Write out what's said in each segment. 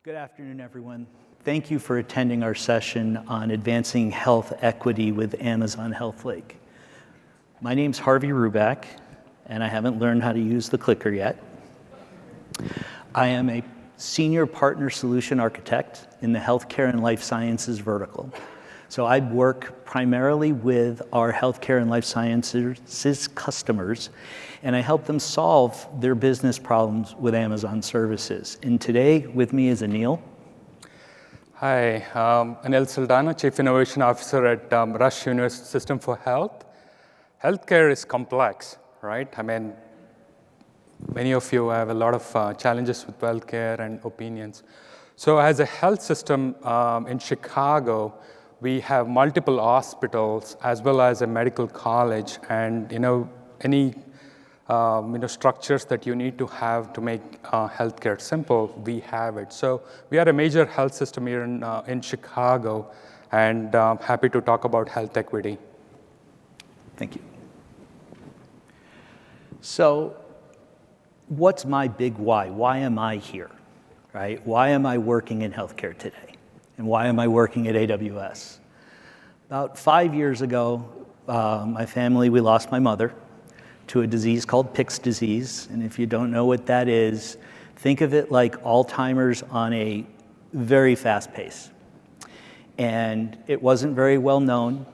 Good afternoon, everyone. Thank you for attending our session on advancing health equity with Amazon HealthLake. My name's Harvey Ruback, and I haven't learned how to use the clicker yet. I am a senior partner solution architect in the healthcare and life sciences vertical. So I work primarily with our healthcare and life sciences customers, and I help them solve their business problems with Amazon services. And today with me is Anil. Hi, Anil Saldana, Chief Innovation Officer at Rush University System for Health. Healthcare is complex, right? I mean, many of you have a lot of challenges with healthcare and opinions. So as a health system in Chicago, we have multiple hospitals as well as a medical college, and any structures that you need to have to make healthcare simple, we have it. So we are a major health system here in Chicago, and happy to talk about health equity. Thank you. So what's my big why? Why am I here, right? Why am I working in healthcare today? And why am I working at AWS? About 5 years ago, my family, we lost my mother to a disease called Pick's disease. And if you don't know what that is, think of it like Alzheimer's on a very fast pace. And it wasn't very well known.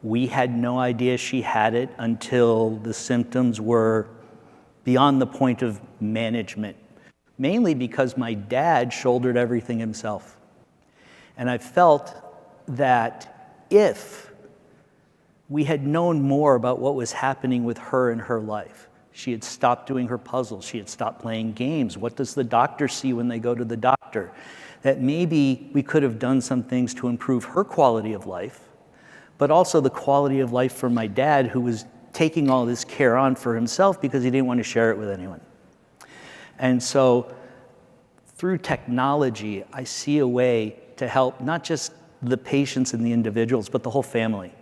We had no idea she had it until the symptoms were beyond the point of management, mainly because my dad shouldered everything himself. And I felt that if we had known more about what was happening with her in her life, she had stopped doing her puzzles, she had stopped playing games, what does the doctor see when they go to the doctor, that maybe we could have done some things to improve her quality of life, but also the quality of life for my dad, who was taking all this care on for himself because he didn't want to share it with anyone. And so through technology, I see a way to help not just the patients and the individuals, but the whole family.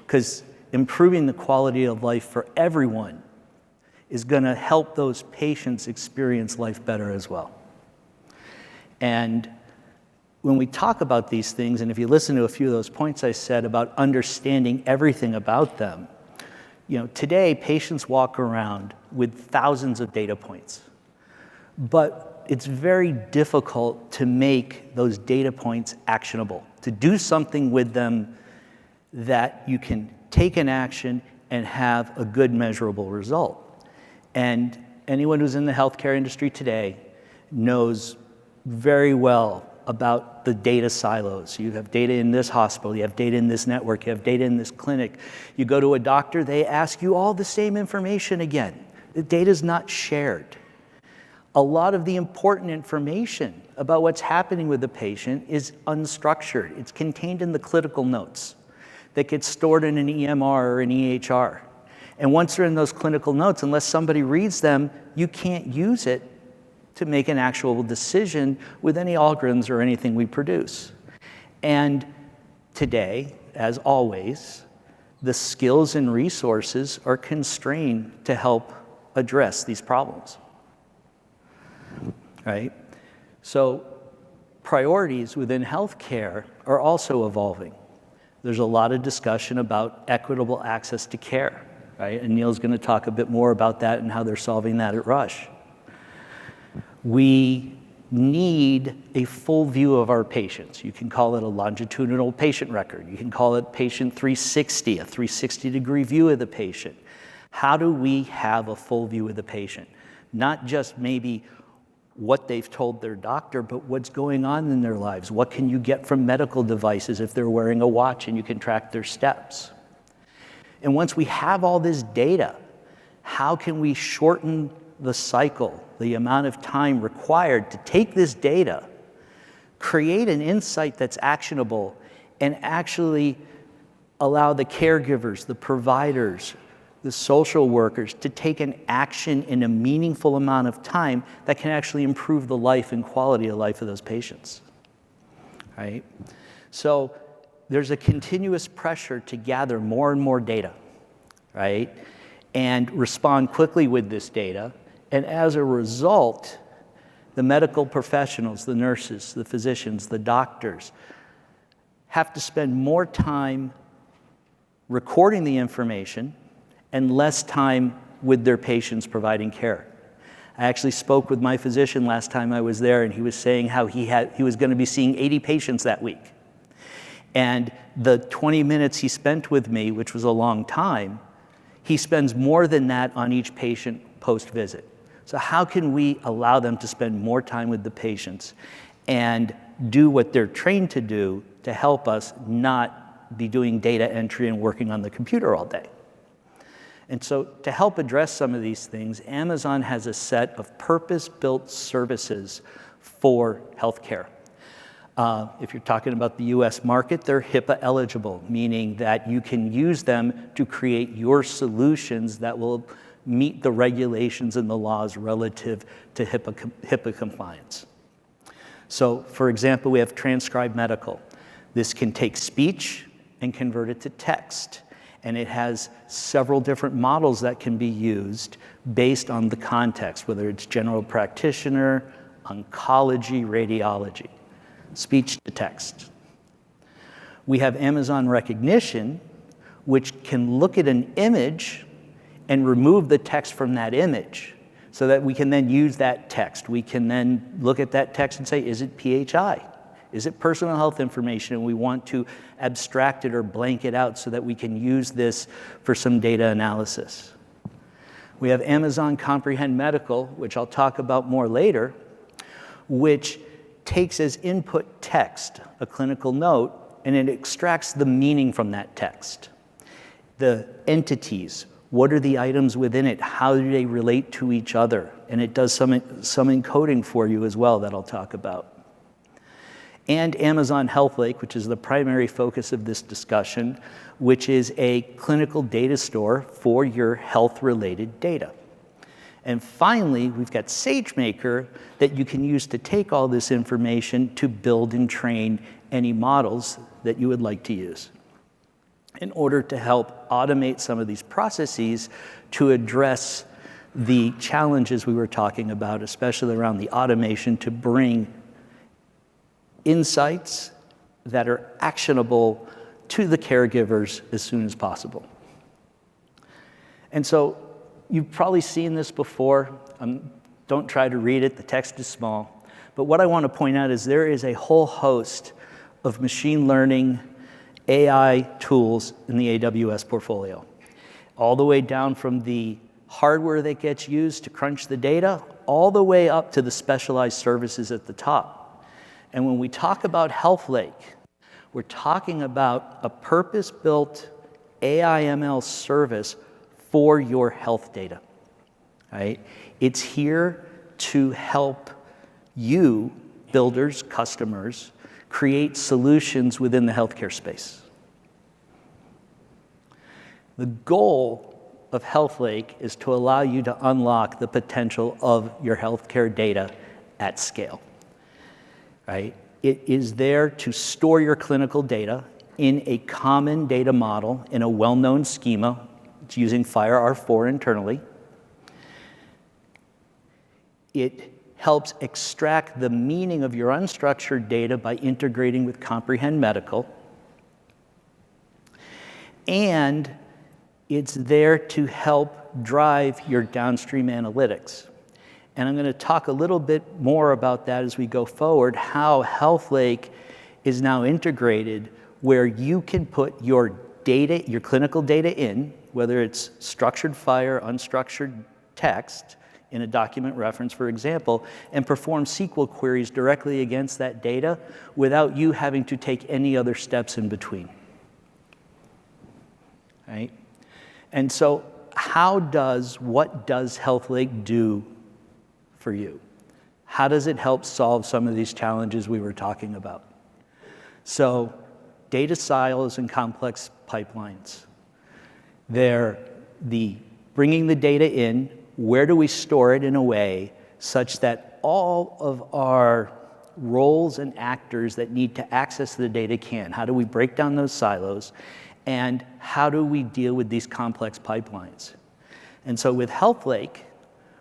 Because improving the quality of life for everyone is going to help those patients experience life better as well. And when we talk about these things, and if you listen to a few of those points I said about understanding everything about them, today patients walk around with thousands of data points. But it's very difficult to make those data points actionable, to do something with them that you can take an action and have a good measurable result. And anyone who's in the healthcare industry today knows very well about the data silos. You have data in this hospital, you have data in this network, you have data in this clinic. You go to a doctor, they ask you all the same information again. The data's not shared. A lot of the important information about what's happening with the patient is unstructured. It's contained in the clinical notes that get stored in an EMR or an EHR. And once they're in those clinical notes, unless somebody reads them, you can't use it to make an actual decision with any algorithms or anything we produce. And today, as always, the skills and resources are constrained to help address these problems. Right? So priorities within healthcare are also evolving. There's a lot of discussion about equitable access to care, right? And Neil's going to talk a bit more about that and how they're solving that at Rush. We need a full view of our patients. You can call it a longitudinal patient record. You can call it patient 360, a 360-degree view of the patient. How do we have a full view of the patient? Not just maybe what they've told their doctor, but what's going on in their lives. What can you get from medical devices if they're wearing a watch and you can track their steps? And once we have all this data, how can we shorten the cycle, the amount of time required to take this data, create an insight that's actionable, and actually allow the caregivers, the providers, the social workers to take an action in a meaningful amount of time that can actually improve the life and quality of life of those patients, right? So there's a continuous pressure to gather more and more data, right? And respond quickly with this data. And as a result, The medical professionals, the nurses, the physicians, the doctors have to spend more time recording the information and less time with their patients providing care. I actually spoke with my physician last time I was there, and he was saying how he was going to be seeing 80 patients that week. And the 20 minutes he spent with me, which was a long time, he spends more than that on each patient post-visit. So how can we allow them to spend more time with the patients and do what they're trained to do to help us not be doing data entry and working on the computer all day? And so to help address some of these things, Amazon has a set of purpose-built services for healthcare. If you're talking about the US market, they're HIPAA eligible, meaning that you can use them to create your solutions that will meet the regulations and the laws relative to HIPAA compliance. So for example, we have transcribed medical. This can take speech and convert it to text. And it has several different models that can be used based on the context, whether it's general practitioner, oncology, radiology, speech to text. We have Amazon Recognition, which can look at an image and remove the text from that image so that we can then use that text. We can then look at that text and say, is it PHI? Is it personal health information? And we want to abstract it or blank it out so that we can use this for some data analysis. We have Amazon Comprehend Medical, which I'll talk about more later, which takes as input text, a clinical note, and it extracts the meaning from that text. The entities, what are the items within it? How do they relate to each other? And it does some encoding for you as well that I'll talk about. And Amazon HealthLake, which is the primary focus of this discussion, which is a clinical data store for your health-related data. And finally, we've got SageMaker that you can use to take all this information to build and train any models that you would like to use in order to help automate some of these processes to address the challenges we were talking about, especially around the automation to bring insights that are actionable to the caregivers as soon as possible. And so you've probably seen this before. Don't try to read it, the text is small. But what I want to point out is there is a whole host of machine learning AI tools in the AWS portfolio, all the way down from the hardware that gets used to crunch the data, all the way up to the specialized services at the top. And when we talk about HealthLake, we're talking about a purpose-built AI/ML service for your health data, right? It's here to help you, builders, customers, create solutions within the healthcare space. The goal of HealthLake is to allow you to unlock the potential of your healthcare data at scale. Right? It is there to store your clinical data in a common data model in a well-known schema. It's using FHIR R4 internally. It helps extract the meaning of your unstructured data by integrating with Comprehend Medical. And it's there to help drive your downstream analytics. And I'm going to talk a little bit more about that as we go forward, how HealthLake is now integrated where you can put your data, your clinical data in, whether it's structured FHIR, unstructured text in a document reference, for example, and perform SQL queries directly against that data without you having to take any other steps in between. Right? And so what does HealthLake do for you? How does it help solve some of these challenges we were talking about? So data silos and complex pipelines. They're bringing the data in, where do we store it in a way such that all of our roles and actors that need to access the data can? How do we break down those silos? And how do we deal with these complex pipelines? And so with HealthLake,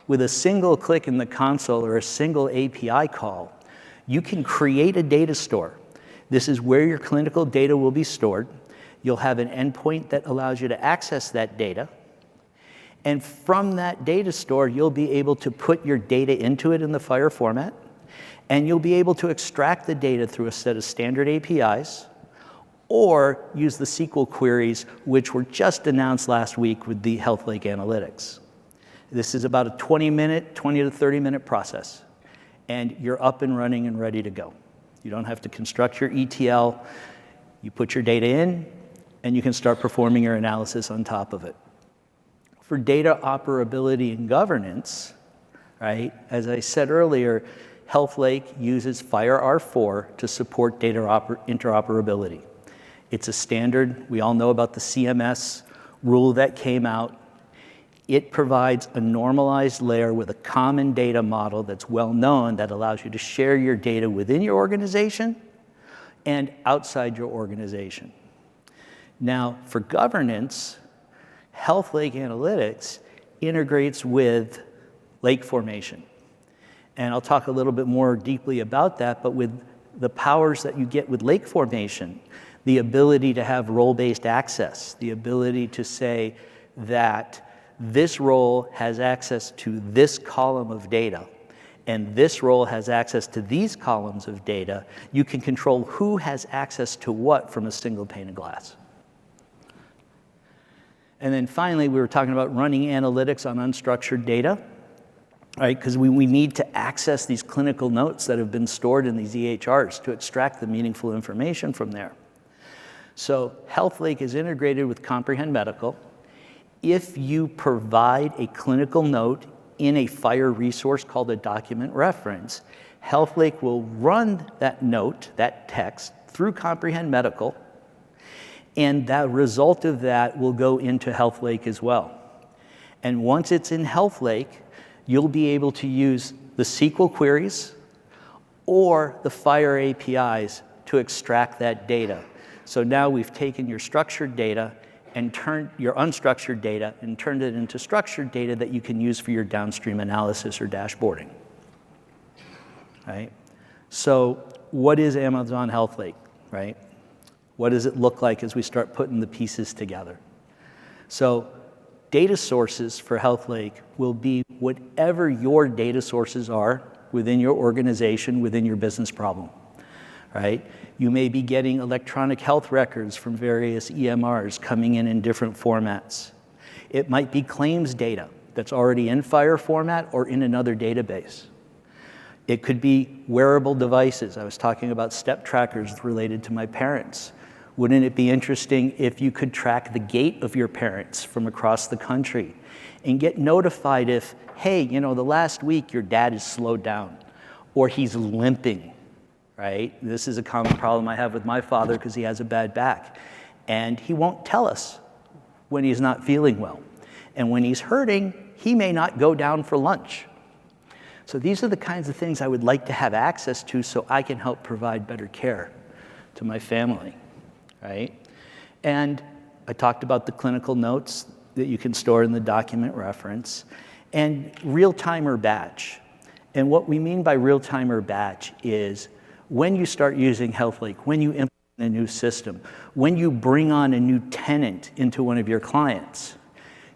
With a single click in the console or a single API call, you can create a data store. This is where your clinical data will be stored. You'll have an endpoint that allows you to access that data. And from that data store, you'll be able to put your data into it in the FHIR format, and you'll be able to extract the data through a set of standard APIs, or use the SQL queries, which were just announced last week with the HealthLake Analytics. This is about a 20 to 30-minute process, and you're up and running and ready to go. You don't have to construct your ETL. You put your data in, and you can start performing your analysis on top of it. For data operability and governance, right, as I said earlier, HealthLake uses FHIR R4 to support data interoperability. It's a standard. We all know about the CMS rule that came out. It provides a normalized layer with a common data model that's well known that allows you to share your data within your organization and outside your organization. Now, for governance, HealthLake Analytics integrates with lake formation. And I'll talk a little bit more deeply about that, but with the powers that you get with lake formation, the ability to have role-based access, the ability to say that this role has access to this column of data, and this role has access to these columns of data, you can control who has access to what from a single pane of glass. And then finally, we were talking about running analytics on unstructured data, right? Because we need to access these clinical notes that have been stored in these EHRs to extract the meaningful information from there. So HealthLake is integrated with Comprehend Medical. If you provide a clinical note in a FHIR resource called a document reference, HealthLake will run that note, that text, through Comprehend Medical, and the result of that will go into HealthLake as well. And once it's in HealthLake, you'll be able to use the SQL queries or the FHIR APIs to extract that data. So now we've taken your structured data and turned your unstructured data and turned it into structured data that you can use for your downstream analysis or dashboarding. Right? So what is Amazon HealthLake, right? What does it look like as we start putting the pieces together? So data sources for HealthLake will be whatever your data sources are within your organization, within your business problem, right? You may be getting electronic health records from various EMRs coming in different formats. It might be claims data that's already in FHIR format or in another database. It could be wearable devices. I was talking about step trackers related to my parents. Wouldn't it be interesting if you could track the gait of your parents from across the country and get notified if, hey, you know, the last week your dad is slowed down or he's limping, right? This is a common problem I have with my father because he has a bad back. And he won't tell us when he's not feeling well. And when he's hurting, he may not go down for lunch. So these are the kinds of things I would like to have access to so I can help provide better care to my family. Right? And I talked about the clinical notes that you can store in the document reference and real-time or batch. And what we mean by real-time or batch is when you start using HealthLake, when you implement a new system, when you bring on a new tenant into one of your clients,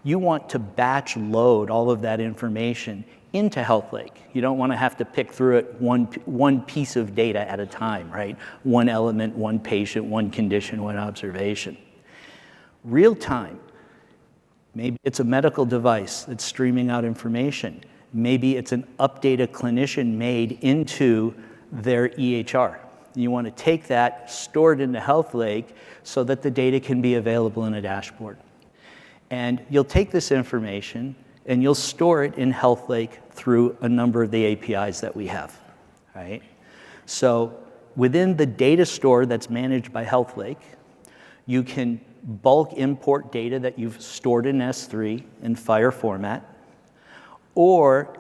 you want to batch load all of that information into HealthLake. You don't want to have to pick through it one piece of data at a time, right? One element, one patient, one condition, one observation. Real time, maybe it's a medical device that's streaming out information. Maybe it's an update a clinician made into their EHR. You want to take that, store it into HealthLake so that the data can be available in a dashboard. And you'll take this information and you'll store it in HealthLake through a number of the APIs that we have, right? So within the data store that's managed by HealthLake, you can bulk import data that you've stored in S3 in FHIR format, or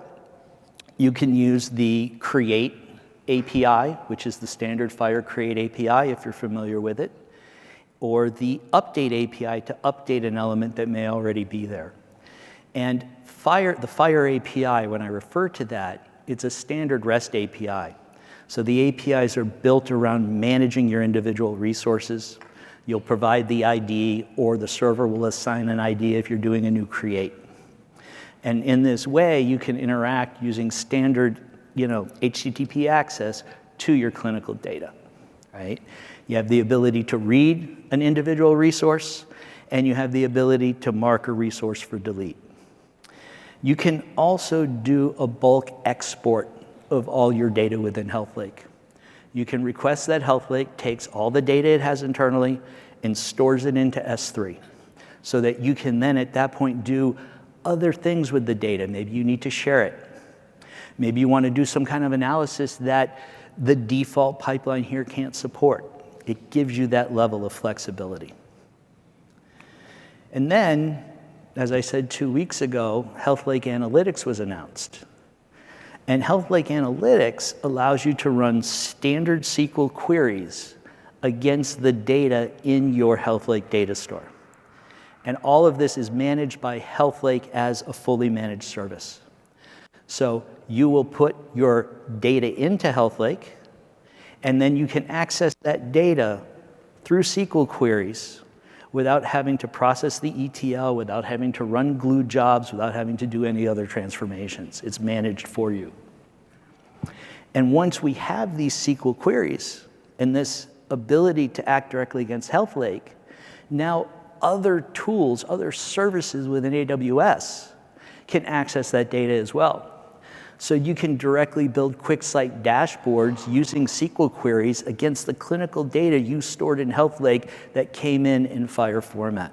you can use the Create API, which is the standard FHIR Create API if you're familiar with it, or the Update API to update an element that may already be there. And the Fire API, when I refer to that, it's a standard REST API. So the APIs are built around managing your individual resources. You'll provide the ID, or the server will assign an ID if you're doing a new create. And in this way, you can interact using standard, HTTP access to your clinical data, right? You have the ability to read an individual resource, and you have the ability to mark a resource for delete. You can also do a bulk export of all your data within HealthLake. You can request that HealthLake takes all the data it has internally and stores it into S3, so that you can then at that point do other things with the data. Maybe you need to share it. Maybe you want to do some kind of analysis that the default pipeline here can't support. It gives you that level of flexibility. And then, as I said 2 weeks ago, HealthLake Analytics was announced. And HealthLake Analytics allows you to run standard SQL queries against the data in your HealthLake data store. And all of this is managed by HealthLake as a fully managed service. So you will put your data into HealthLake, and then you can access that data through SQL queries without having to process the ETL, without having to run glue jobs, without having to do any other transformations. It's managed for you. And once we have these SQL queries and this ability to act directly against HealthLake, now other tools, other services within AWS can access that data as well. So you can directly build QuickSight dashboards using SQL queries against the clinical data you stored in HealthLake that came in Fire format.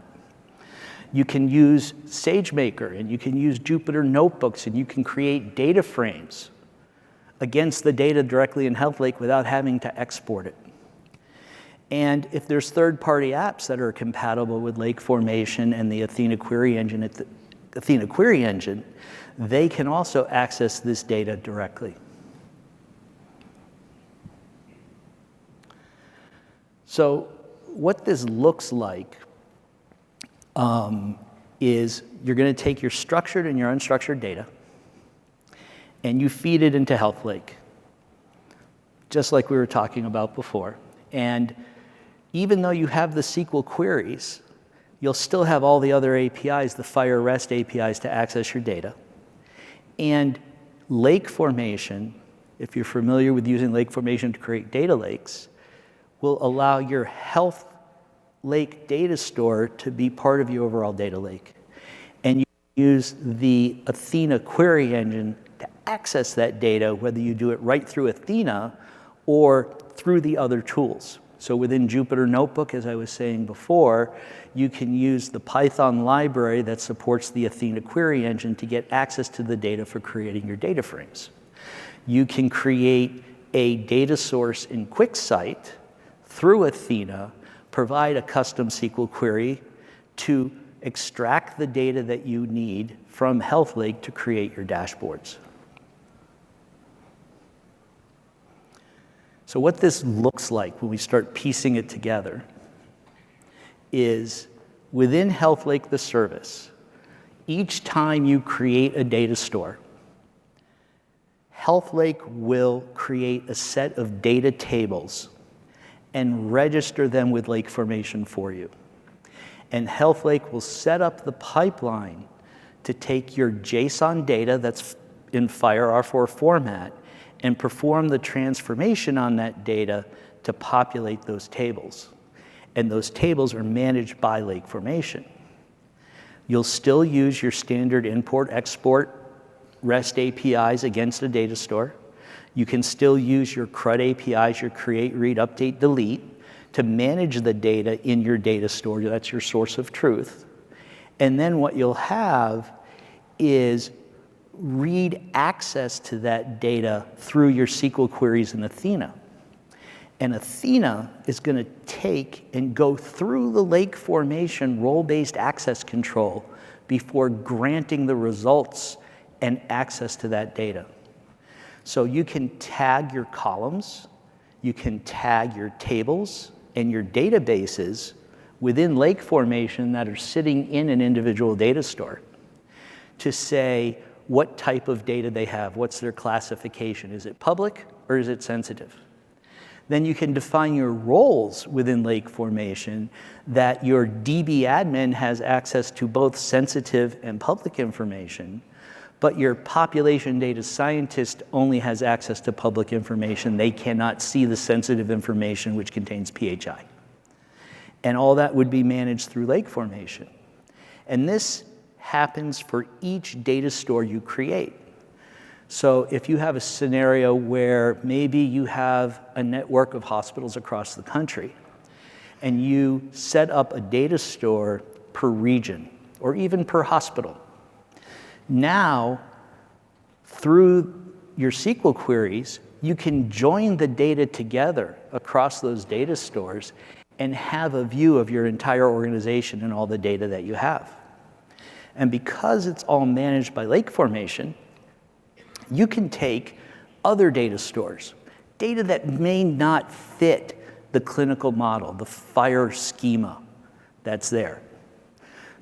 You can use SageMaker, and you can use Jupyter Notebooks, and you can create data frames against the data directly in HealthLake without having to export it. And if there's third-party apps that are compatible with Lake Formation and the Athena Query Engine, they can also access this data directly. So what this looks like is you're going to take your structured and your unstructured data, and you feed it into HealthLake, just like we were talking about before. And even though you have the SQL queries, you'll still have all the other APIs, the Fire REST APIs, to access your data. And Lake Formation, if you're familiar with using Lake Formation to create data lakes, will allow your HealthLake data store to be part of your overall data lake. And you use the Athena query engine to access that data, whether you do it right through Athena or through the other tools. So within Jupyter Notebook, as I was saying before, you can use the Python library that supports the Athena query engine to get access to the data for creating your data frames. You can create a data source in QuickSight through Athena, provide a custom SQL query to extract the data that you need from HealthLake to create your dashboards. So what this looks like when we start piecing it together is within HealthLake, the service, each time you create a data store, HealthLake will create a set of data tables and register them with Lake Formation for you. And HealthLake will set up the pipeline to take your JSON data that's in Fire R4 format and perform the transformation on that data to populate those tables. And those tables are managed by Lake Formation. You'll still use your standard import-export REST APIs against a data store. You can still use your CRUD APIs, your create, read, update, delete, to manage the data in your data store. That's your source of truth. And then what you'll have is read access to that data through your SQL queries in Athena. And Athena is going to take and go through the Lake Formation role-based access control before granting the results and access to that data. So you can tag your columns, you can tag your tables and your databases within Lake Formation that are sitting in an individual data store. to say what type of data they have, what's their classification. Is it public or is it sensitive? Then you can define your roles within Lake Formation, that your DB admin has access to both sensitive and public information, but your population data scientist only has access to public information. They cannot see the sensitive information which contains PHI. And all that would be managed through Lake Formation. And this happens for each data store you create. So if you have a scenario where maybe you have a network of hospitals across the country, and you set up a data store per region, or even per hospital, now, through your SQL queries, you can join the data together across those data stores and have a view of your entire organization and all the data that you have. And because it's all managed by Lake Formation, you can take other data stores, data that may not fit the clinical model, the FHIR schema that's there.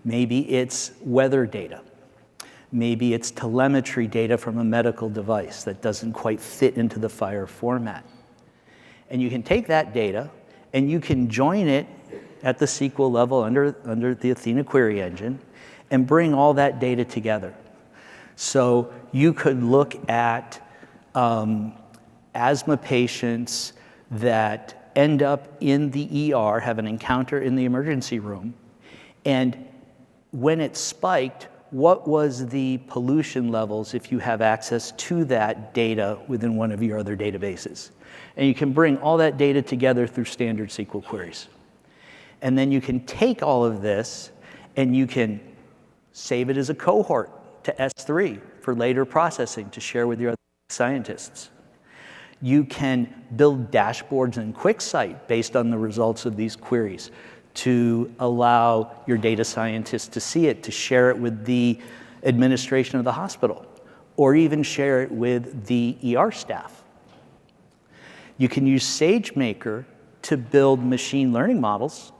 Maybe it's weather data. Maybe it's telemetry data from a medical device that doesn't quite fit into the FHIR format. And you can take that data and you can join it at the SQL level under the Athena query engine and bring all that data together. So you could look at asthma patients that end up in the ER, have an encounter in the emergency room, and when it spiked, what was the pollution levels if you have access to that data within one of your other databases? And you can bring all that data together through standard SQL queries. And then you can take all of this and you can save it as a cohort to S3 for later processing to share with your other scientists. You can build dashboards in QuickSight based on the results of these queries to allow your data scientists to see it, to share it with the administration of the hospital, or even share it with the ER staff. You can use SageMaker to build machine learning models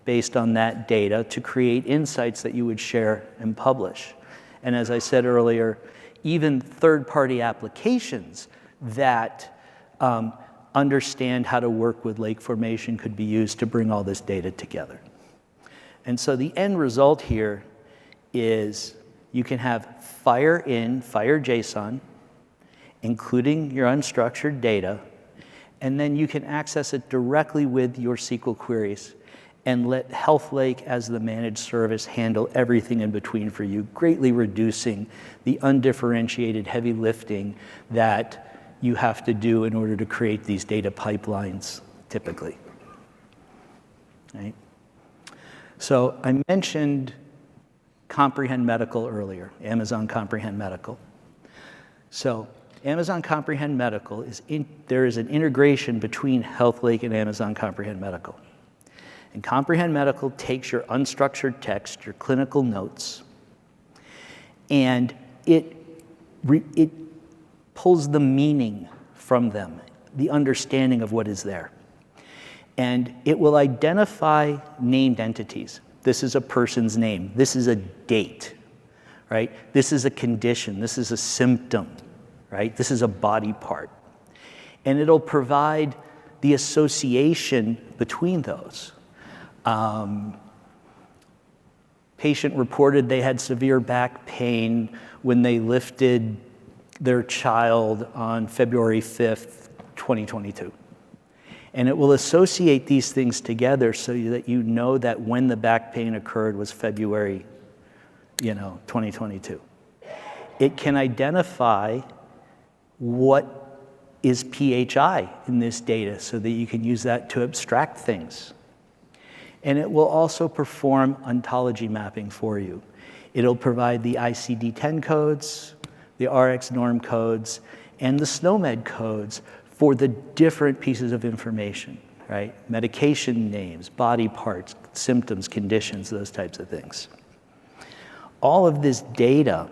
based on that data to create insights that you would share and publish. And as I said earlier, even third-party applications that understand how to work with Lake Formation could be used to bring all this data together. And so the end result here is you can have FHIR in, FHIR JSON, including your unstructured data, and then you can access it directly with your SQL queries and let HealthLake as the managed service handle everything in between for you, greatly reducing the undifferentiated heavy lifting that you have to do in order to create these data pipelines, typically. Right? So I mentioned Comprehend Medical earlier, Amazon Comprehend Medical. So Amazon Comprehend Medical, there is an integration between HealthLake and Amazon Comprehend Medical. And Comprehend Medical takes your unstructured text, your clinical notes, and it pulls the meaning from them, the understanding of what is there. And it will identify named entities. This is a person's name. This is a date, right? This is a condition. This is a symptom, right? This is a body part. And it'll provide the association between those. Patient reported they had severe back pain when they lifted their child on February 5th, 2022. And it will associate these things together so that you know that when the back pain occurred was February, 2022. It can identify what is PHI in this data so that you can use that to abstract things. And it will also perform ontology mapping for you. It'll provide the ICD-10 codes, the RX norm codes, and the SNOMED codes for the different pieces of information, right? Medication names, body parts, symptoms, conditions, those types of things. All of this data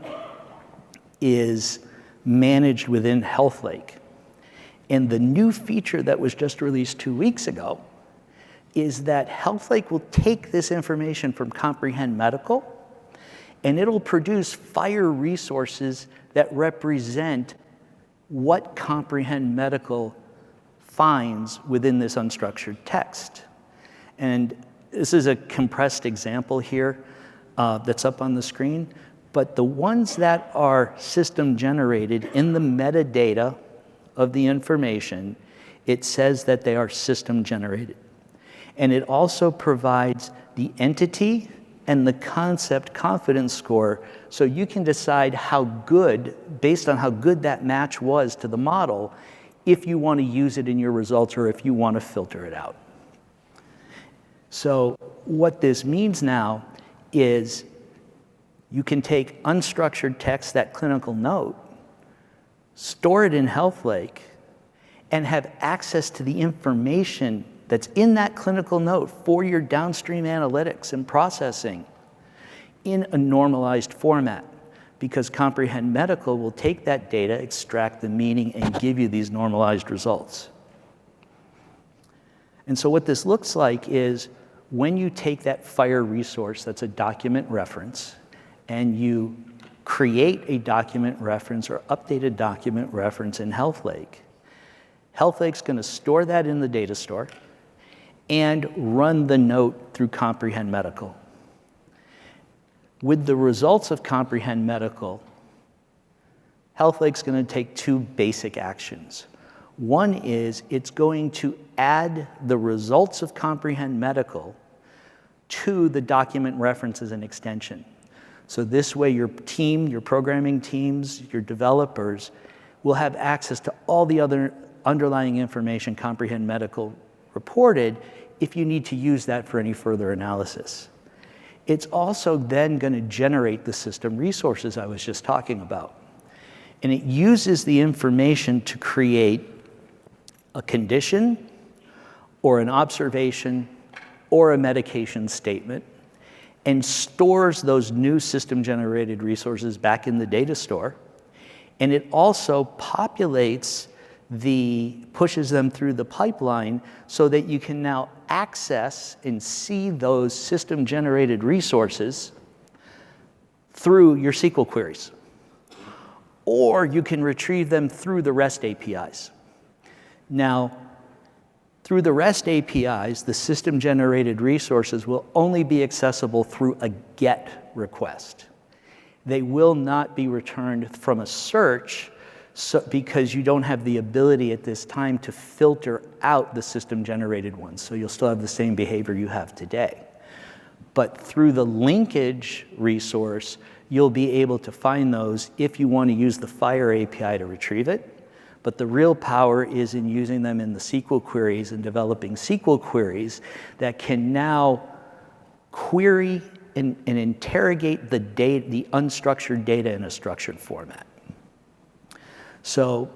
is managed within HealthLake. And the new feature that was just released 2 weeks ago is that HealthLake will take this information from Comprehend Medical and it'll produce FHIR resources that represent what Comprehend Medical finds within this unstructured text. And this is a compressed example here that's up on the screen, but the ones that are system generated in the metadata of the information, it says that they are system generated. And it also provides the entity and the concept confidence score, so you can decide how good, based on how good that match was to the model, if you want to use it in your results or if you want to filter it out. So what this means now is you can take unstructured text, that clinical note, store it in HealthLake, and have access to the information that's in that clinical note for your downstream analytics and processing in a normalized format, because Comprehend Medical will take that data, extract the meaning, and give you these normalized results. And so what this looks like is when you take that FHIR resource, that's a document reference, and you create a document reference or update a document reference in HealthLake, HealthLake's going to store that in the data store and run the note through Comprehend Medical. With the results of Comprehend Medical, HealthLake's going to take two basic actions. One is it's going to add the results of Comprehend Medical to the document reference as an extension. So this way your team, your programming teams, your developers will have access to all the other underlying information Comprehend Medical reported if you need to use that for any further analysis. It's also then going to generate the system resources I was just talking about. And it uses the information to create a condition or an observation or a medication statement and stores those new system-generated resources back in the data store. And it also pushes them through the pipeline so that you can now access and see those system-generated resources through your SQL queries. Or you can retrieve them through the REST APIs. Now, through the REST APIs, the system-generated resources will only be accessible through a GET request. They will not be returned from a search because you don't have the ability at this time to filter out the system-generated ones. So you'll still have the same behavior you have today. But through the linkage resource, you'll be able to find those if you want to use the FHIR API to retrieve it. But the real power is in using them in the SQL queries and developing SQL queries that can now query and interrogate the unstructured data in a structured format. So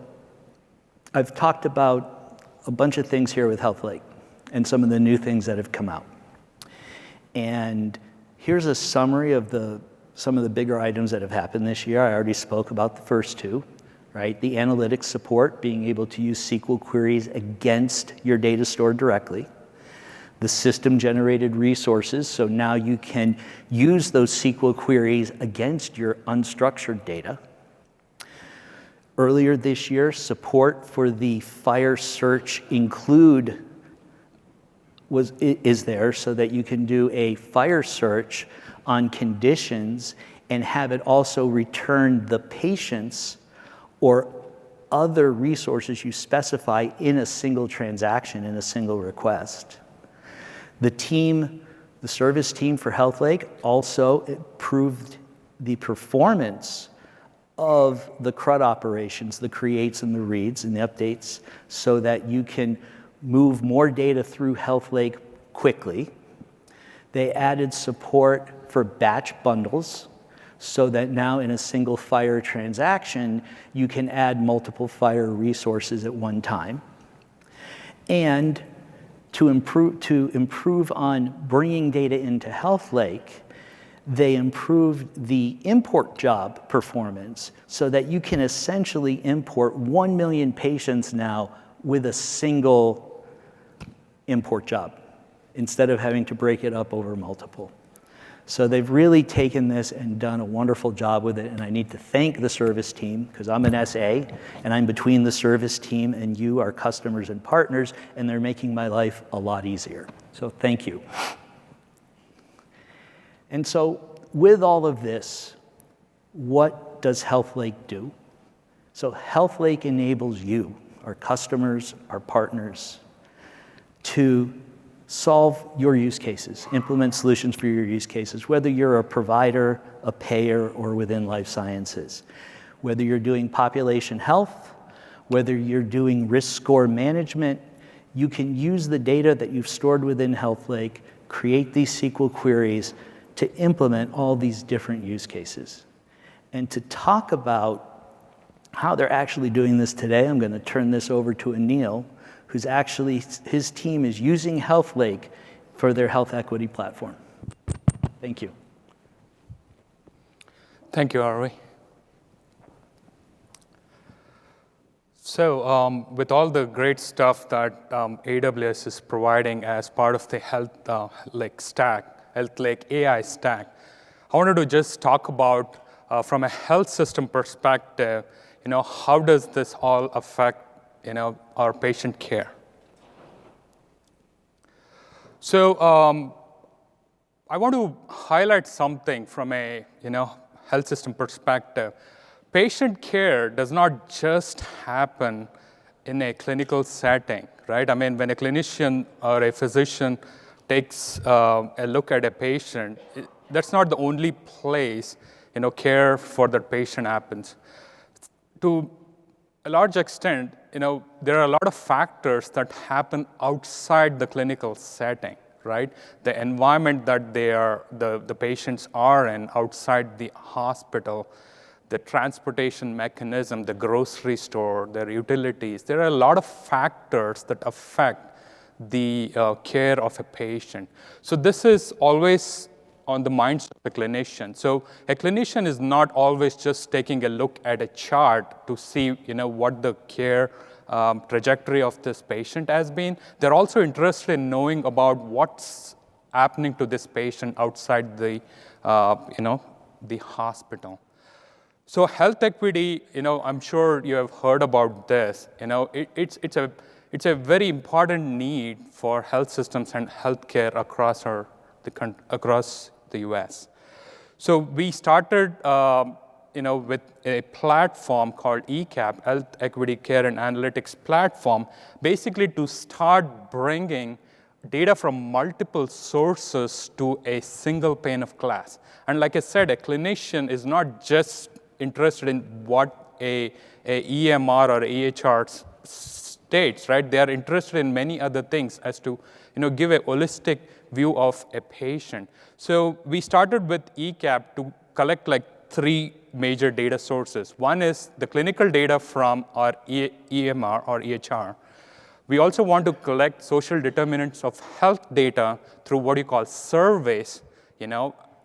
I've talked about a bunch of things here with HealthLake and some of the new things that have come out. And here's a summary of some of the bigger items that have happened this year. I already spoke about the first two, right? The analytics support, being able to use SQL queries against your data stored directly. The system-generated resources, so now you can use those SQL queries against your unstructured data. Earlier this year, support for the FHIR search include is there so that you can do a FHIR search on conditions and have it also return the patients or other resources you specify in a single transaction, in a single request. The service team for HealthLake also improved the performance of the CRUD operations, the creates and the reads and the updates, so that you can move more data through HealthLake quickly. They added support for batch bundles, so that now in a single FHIR transaction, you can add multiple FHIR resources at one time. And to improve on bringing data into HealthLake, they improved the import job performance so that you can essentially import 1 million patients now with a single import job instead of having to break it up over multiple. So they've really taken this and done a wonderful job with it, and I need to thank the service team, because I'm an SA, and I'm between the service team and you, our customers and partners, and they're making my life a lot easier. So thank you. And so with all of this, what does HealthLake do? So HealthLake enables you, our customers, our partners, to solve your use cases, implement solutions for your use cases, whether you're a provider, a payer, or within life sciences. Whether you're doing population health, whether you're doing risk score management, you can use the data that you've stored within HealthLake, create these SQL queries to implement all these different use cases. And to talk about how they're actually doing this today, I'm going to turn this over to Anil, who's actually, his team is using HealthLake for their health equity platform. Thank you. Thank you, Ari. So with all the great stuff that AWS is providing as part of the HealthLake stack, HealthLake AI stack, I wanted to just talk about, from a health system perspective, how does this all affect our patient care? So I want to highlight something from a health system perspective. Patient care does not just happen in a clinical setting, right? I mean, when a clinician or a physician takes a look at a patient, that's not the only place care for that patient happens. To a large extent, there are a lot of factors that happen outside the clinical setting, right? The environment that the patients are in outside the hospital, the transportation mechanism, the grocery store, their utilities. There are a lot of factors that affect the care of a patient. So this is always on the minds of the clinician. So a clinician is not always just taking a look at a chart to see what the care trajectory of this patient has been. They're also interested in knowing about what's happening to this patient outside the hospital. So health equity, I'm sure you have heard about this. It's a very important need for health systems and healthcare across the U.S. So we started, with a platform called Ecap, Health Equity Care and Analytics Platform, basically to start bringing data from multiple sources to a single pane of glass. And like I said, a clinician is not just interested in what a EMR or EHR states, right? They are interested in many other things as to give a holistic view of a patient. So we started with Ecap to collect like 3 major data sources. One is the clinical data from our EMR or EHR. We also want to collect social determinants of health data through what you call surveys.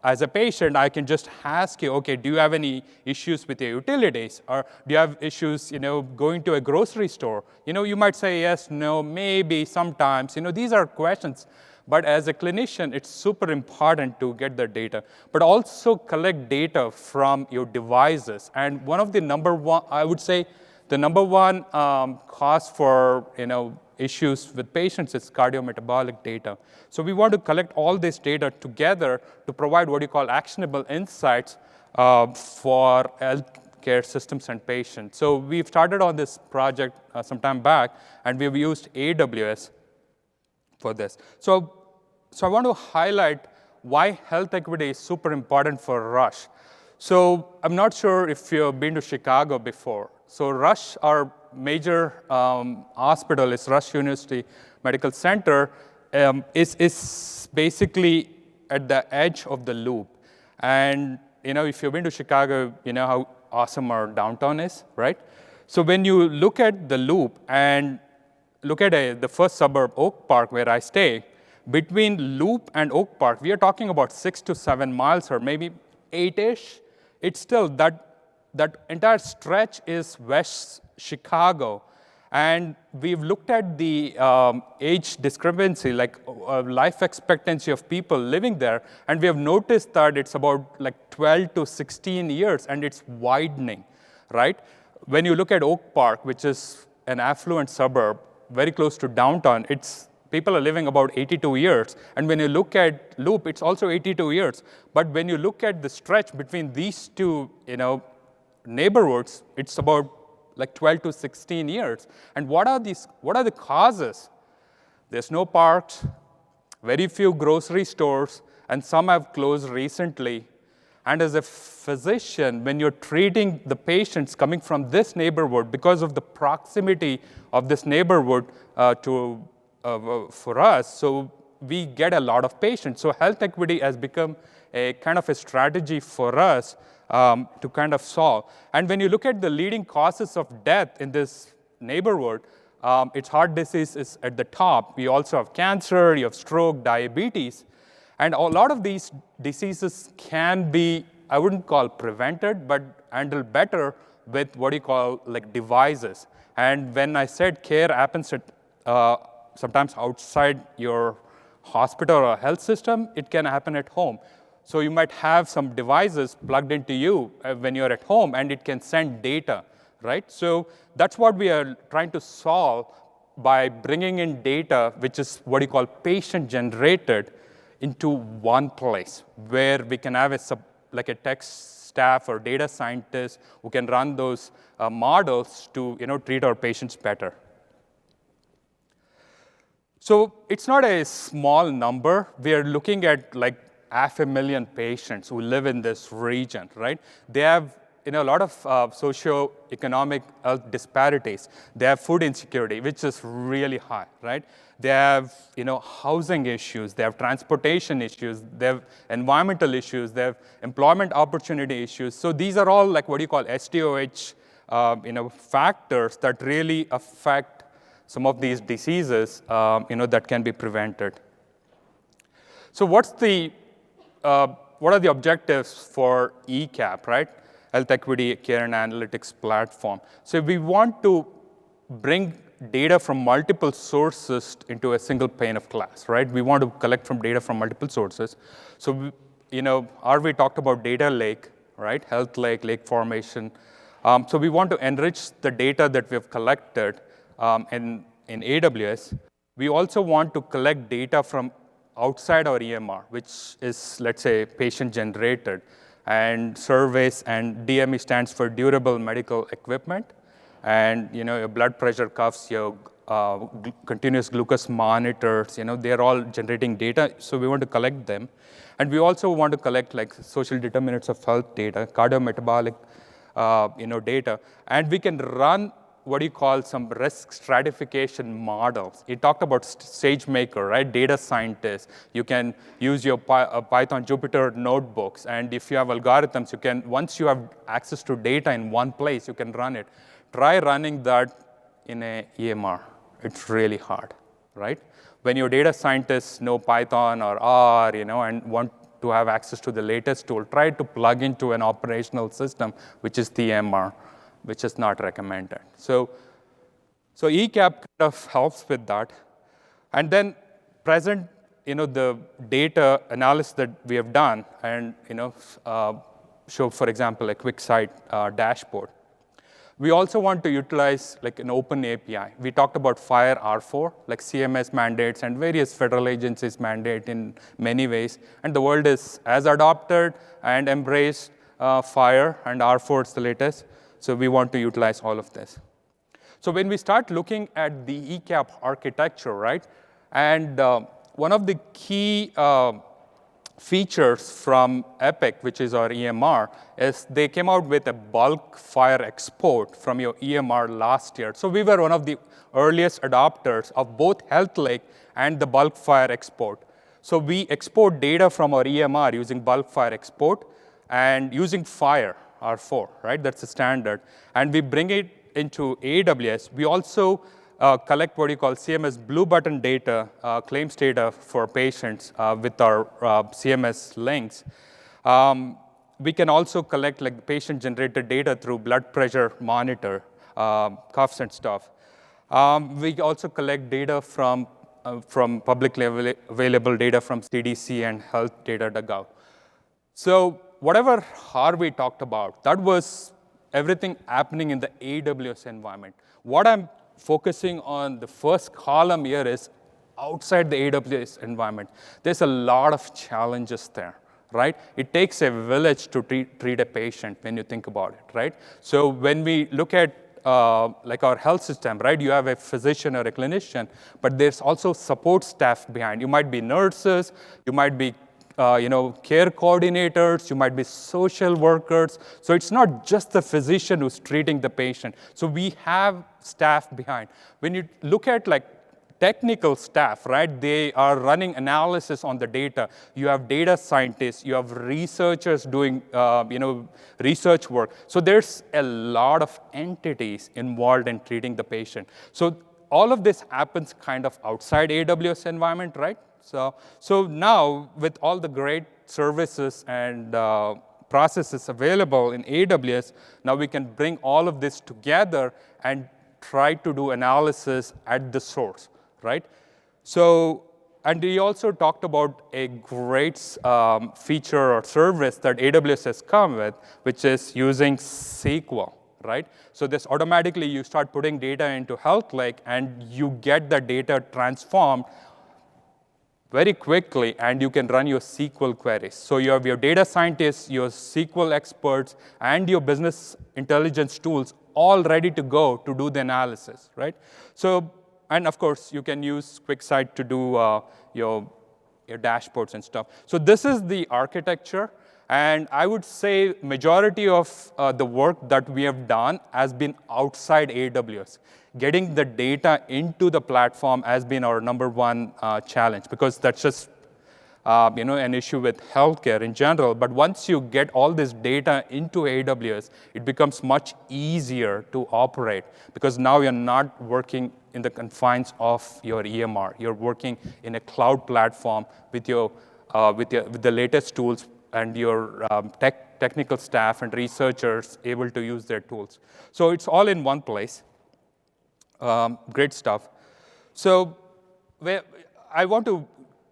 As a patient, I can just ask you, okay, do you have any issues with your utilities? Or do you have issues, going to a grocery store? You might say yes, no, maybe, sometimes. These are questions. But as a clinician, it's super important to get the data, but also collect data from your devices. And one of the number one cause for issues with patients is cardiometabolic data. So we want to collect all this data together to provide what you call actionable insights for healthcare systems and patients. So we've started on this project some time back, and we've used AWS for this. So I want to highlight why health equity is super important for Rush. So I'm not sure if you've been to Chicago before. So Rush, our major hospital, is Rush University Medical Center, is basically at the edge of the loop. And if you've been to Chicago, you know how awesome our downtown is, right? So when you look at the loop and look at the first suburb, Oak Park, where I stay, between Loop and Oak Park, we are talking about 6 to 7 miles or maybe 8-ish. It's still that entire stretch is West Chicago. And we've looked at the age discrepancy, like life expectancy of people living there, and we have noticed that it's about like 12 to 16 years, and it's widening, right? When you look at Oak Park, which is an affluent suburb, very close to downtown, people are living about 82 years. And when you look at Loop, it's also 82 years. But when you look at the stretch between these two, neighborhoods, it's about like 12 to 16 years. And what are the causes? There's no parks, very few grocery stores, and some have closed recently. And as a physician, when you're treating the patients coming from this neighborhood, because of the proximity of this neighborhood for us, so we get a lot of patients. So health equity has become a kind of a strategy for us to kind of solve. And when you look at the leading causes of death in this neighborhood, it's heart disease is at the top. We also have cancer, you have stroke, diabetes. And a lot of these diseases can be, I wouldn't call prevented, but handled better with what you call like devices. And when I said care happens at, sometimes outside your hospital or health system, it can happen at home. So you might have some devices plugged into you when you're at home, and it can send data, right? So that's what we are trying to solve by bringing in data, which is what you call patient-generated, into one place, where we can have like a tech staff or data scientist who can run those models to treat our patients better. So it's not a small number. We are looking at like 500,000 patients who live in this region, right? They have a lot of socioeconomic health disparities. They have food insecurity, which is really high, right? They have housing issues. They have transportation issues. They have environmental issues. They have employment opportunity issues. So these are all like what you call SDOH factors that really affect some of these diseases that can be prevented. So what are the objectives for Ecap, right? Health Equity Care and Analytics Platform. So we want to bring data from multiple sources into a single pane of glass, right? We want to collect from data from multiple sources. So, Arvi talked about data lake, right? Health Lake, lake formation. So we want to enrich the data that we have collected in AWS. We also want to collect data from outside our EMR, which is, let's say, patient-generated, and surveys, and DME stands for durable medical equipment, and your blood pressure cuffs, your continuous glucose monitors, they're all generating data, so we want to collect them. And we also want to collect like social determinants of health data, cardiometabolic data, and we can run what you call some risk stratification models. You talked about SageMaker, right? Data scientists. You can use your Python Jupyter notebooks, and if you have algorithms, you can, once you have access to data in one place, you can run it. Try running that in a EMR. It's really hard, right? When your data scientists know Python or R, and want to have access to the latest tool, try to plug into an operational system, which is the EMR, which is not recommended. So Ecap kind of helps with that. And then present, the data analysis that we have done, and show, for example, a quick site dashboard. We also want to utilize like an open API. We talked about FHIR R4, like CMS mandates and various federal agencies mandate in many ways. And the world has adopted and embraced FHIR, and R4 is the latest. So we want to utilize all of this. So when we start looking at the Ecap architecture, right, and one of the key features from Epic, which is our EMR, is they came out with a bulk FHIR export from your EMR last year. So we were one of the earliest adopters of both HealthLake and the bulk FHIR export. So we export data from our EMR using bulk FHIR export and using FHIR R4, right? That's the standard. And we bring it into AWS. We also collect what you call CMS blue button data, claims data for patients with our CMS links. We can also collect like patient-generated data through blood pressure monitor, cuffs and stuff. We also collect data from from publicly available data from CDC and healthdata.gov. So whatever Harvey talked about, that was everything happening in the AWS environment. What I'm focusing on the first column here is outside the AWS environment. There's a lot of challenges there, right? It takes a village to treat a patient when you think about it, right? So when we look at like our health system, right? You have a physician or a clinician, but there's also support staff behind. You might be nurses, you might be care coordinators, you might be social workers. So it's not just the physician who's treating the patient. So we have staff behind. When you look at like technical staff, right? They are running analysis on the data. You have data scientists, you have researchers doing research work. So there's a lot of entities involved in treating the patient. So all of this happens kind of outside AWS environment, right? So now with all the great services and processes available in AWS, now we can bring all of this together and try to do analysis at the source, right? So, and we also talked about a great feature or service that AWS has come with, which is using SQL, right? So this automatically you start putting data into HealthLake and you get the data transformed very quickly, and you can run your SQL queries. So you have your data scientists, your SQL experts, and your business intelligence tools all ready to go to do the analysis, right? So, and of course, you can use QuickSight to do your dashboards and stuff. So this is the architecture, and I would say majority of the work that we have done has been outside AWS. Getting the data into the platform has been our number one challenge, because that's just an issue with healthcare in general. But once you get all this data into AWS, it becomes much easier to operate, because now you're not working in the confines of your EMR. You're working in a cloud platform with the latest tools and your technical staff and researchers able to use their tools. So it's all in one place. Great stuff. So I want to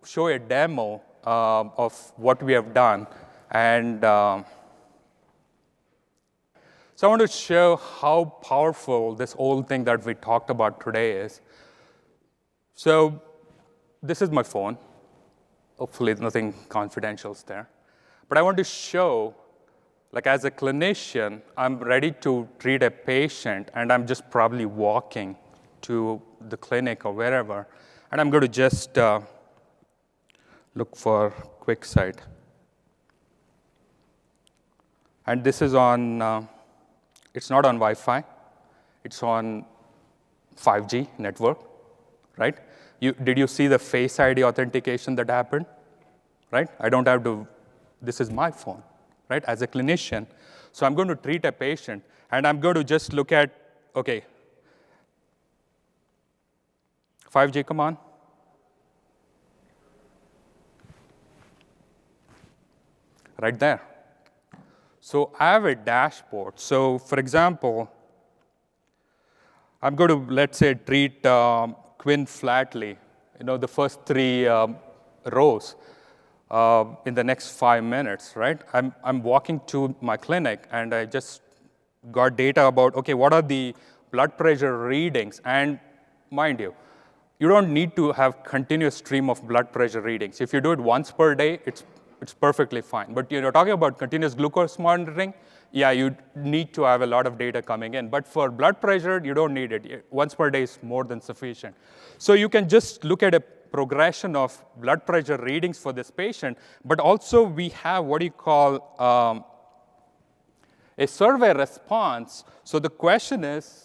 show a demo of what we have done. And so I want to show how powerful this whole thing that we talked about today is. So this is my phone. Hopefully nothing confidential is there. But I want to show, like as a clinician, I'm ready to treat a patient, and I'm just probably walking to the clinic or wherever, and I'm going to just look for QuickSight. And this is on, it's not on Wi-Fi, it's on 5G network, right? Did you see the Face ID authentication that happened, right? I don't have to, this is my phone, right, as a clinician. So I'm going to treat a patient, and I'm going to just look at, okay, 5G, come on. Right there. So I have a dashboard. So for example, I'm going to, let's say, treat Quinn Flatley, the first 3 rows in the next 5 minutes, right? I'm walking to my clinic, and I just got data about, okay, what are the blood pressure readings? And mind you, you don't need to have continuous stream of blood pressure readings. If you do it once per day, it's perfectly fine. But you're talking about continuous glucose monitoring, yeah, you need to have a lot of data coming in. But for blood pressure, you don't need it. Once per day is more than sufficient. So you can just look at a progression of blood pressure readings for this patient, but also we have what you call a survey response. So the question is,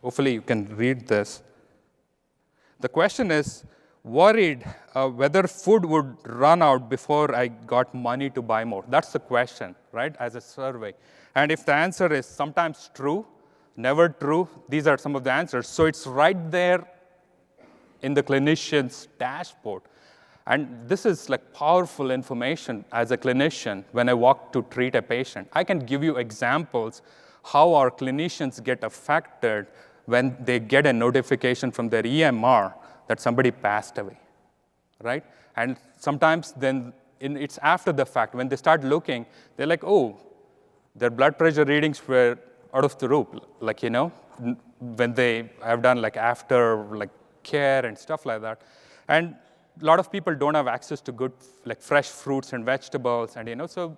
hopefully you can read this. The question is, worried whether food would run out before I got money to buy more. That's the question, right, as a survey. And if the answer is sometimes true, never true, these are some of the answers. So it's right there in the clinician's dashboard. And this is like powerful information as a clinician when I walk to treat a patient. I can give you examples how our clinicians get affected when they get a notification from their EMR that somebody passed away, right? And sometimes then it's after the fact. When they start looking, they're like, oh, their blood pressure readings were out of the roof, like, when they have done like after like care and stuff like that. And a lot of people don't have access to good like fresh fruits and vegetables, and so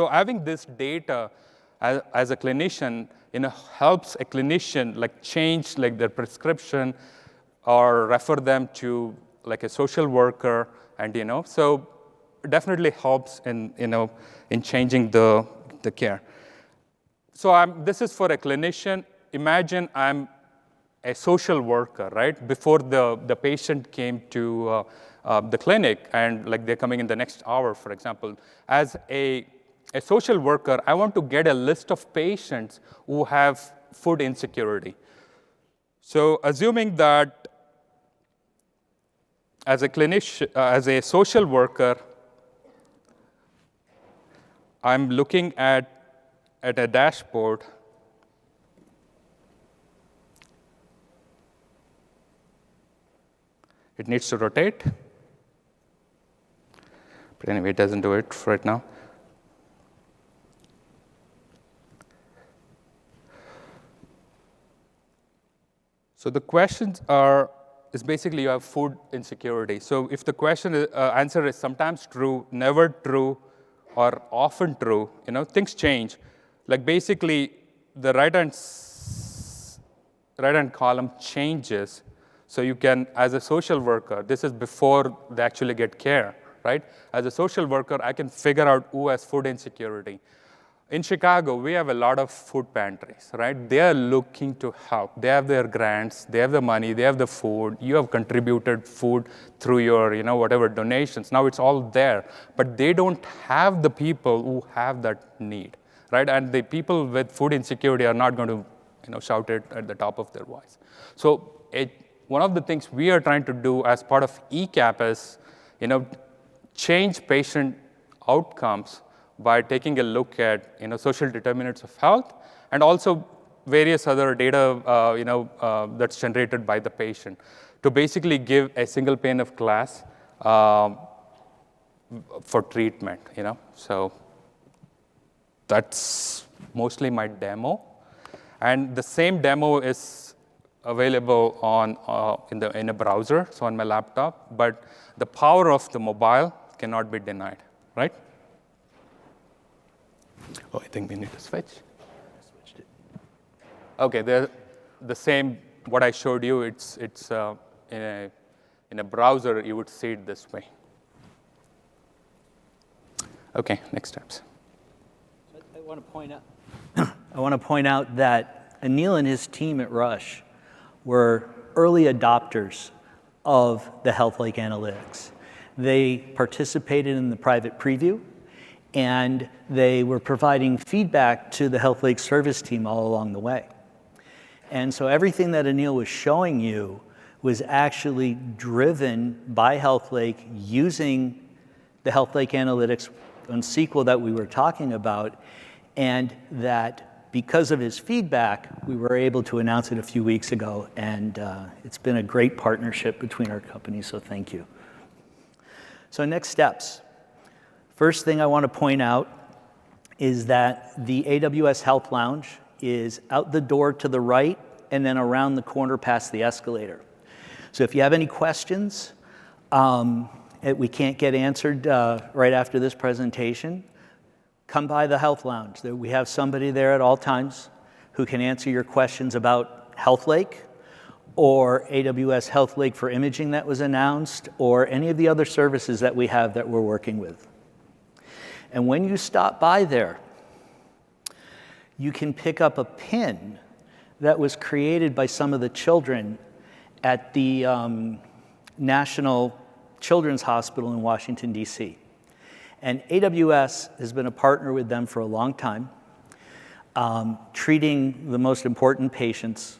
having this data as a clinician, helps a clinician like change like their prescription or refer them to like a social worker, and so it definitely helps in changing the care. So this is for a clinician. Imagine I'm a social worker, right? Before the patient came to the clinic, and like they're coming in the next hour, for example. As a social worker, I want to get a list of patients who have food insecurity. So assuming that as a clinician, as a social worker, I'm looking at a dashboard. It needs to rotate. But anyway, it doesn't do it right now. So the questions is basically you have food insecurity. So if the question answer is sometimes true, never true, or often true, things change. Like basically the right-hand column changes. So you can, as a social worker, this is before they actually get care, right? As a social worker, I can figure out who has food insecurity. In Chicago, we have a lot of food pantries, right? They are looking to help. They have their grants, they have the money, they have the food. You have contributed food through your, whatever donations. Now it's all there, but they don't have the people who have that need, right? And the people with food insecurity are not going to, shout it at the top of their voice. So one of the things we are trying to do as part of Ecap is, change patient outcomes by taking a look at, social determinants of health, and also various other data, that's generated by the patient, to basically give a single pane of glass for treatment, So that's mostly my demo, and the same demo is available in a browser, so on my laptop, but the power of the mobile cannot be denied, right? Oh, I think we need to switch. Switched it. Okay, the same, what I showed you, it's in a browser, you would see it this way. Okay, next steps. I want to point out that Anil and his team at Rush were early adopters of the HealthLake analytics. They participated in the private preview, and they were providing feedback to the HealthLake service team all along the way. And so everything that Anil was showing you was actually driven by HealthLake using the HealthLake analytics on SQL that we were talking about, and that because of his feedback, we were able to announce it a few weeks ago, and it's been a great partnership between our companies, so thank you. So next steps. First thing I want to point out is that the AWS Help Lounge is out the door to the right and then around the corner past the escalator. So if you have any questions we can't get answered right after this presentation, come by the Health Lounge. We have somebody there at all times who can answer your questions about HealthLake or AWS HealthLake for imaging that was announced, or any of the other services that we have that we're working with. And when you stop by there, you can pick up a pin that was created by some of the children at the National Children's Hospital in Washington, D.C. And AWS has been a partner with them for a long time, treating the most important patients,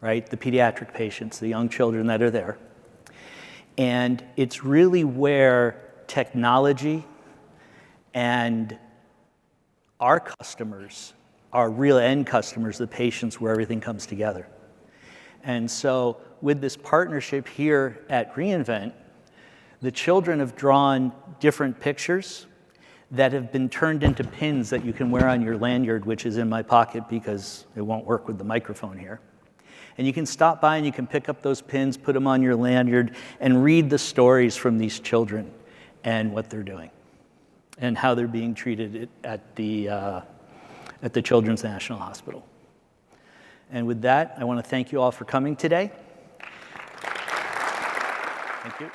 right? The pediatric patients, the young children that are there. And it's really where technology and our customers, our real end customers, the patients, where everything comes together. And so with this partnership here at reInvent, the children have drawn different pictures that have been turned into pins that you can wear on your lanyard, which is in my pocket because it won't work with the microphone here. And you can stop by and you can pick up those pins, put them on your lanyard, and read the stories from these children and what they're doing and how they're being treated at the Children's National Hospital. And with that, I want to thank you all for coming today. Thank you.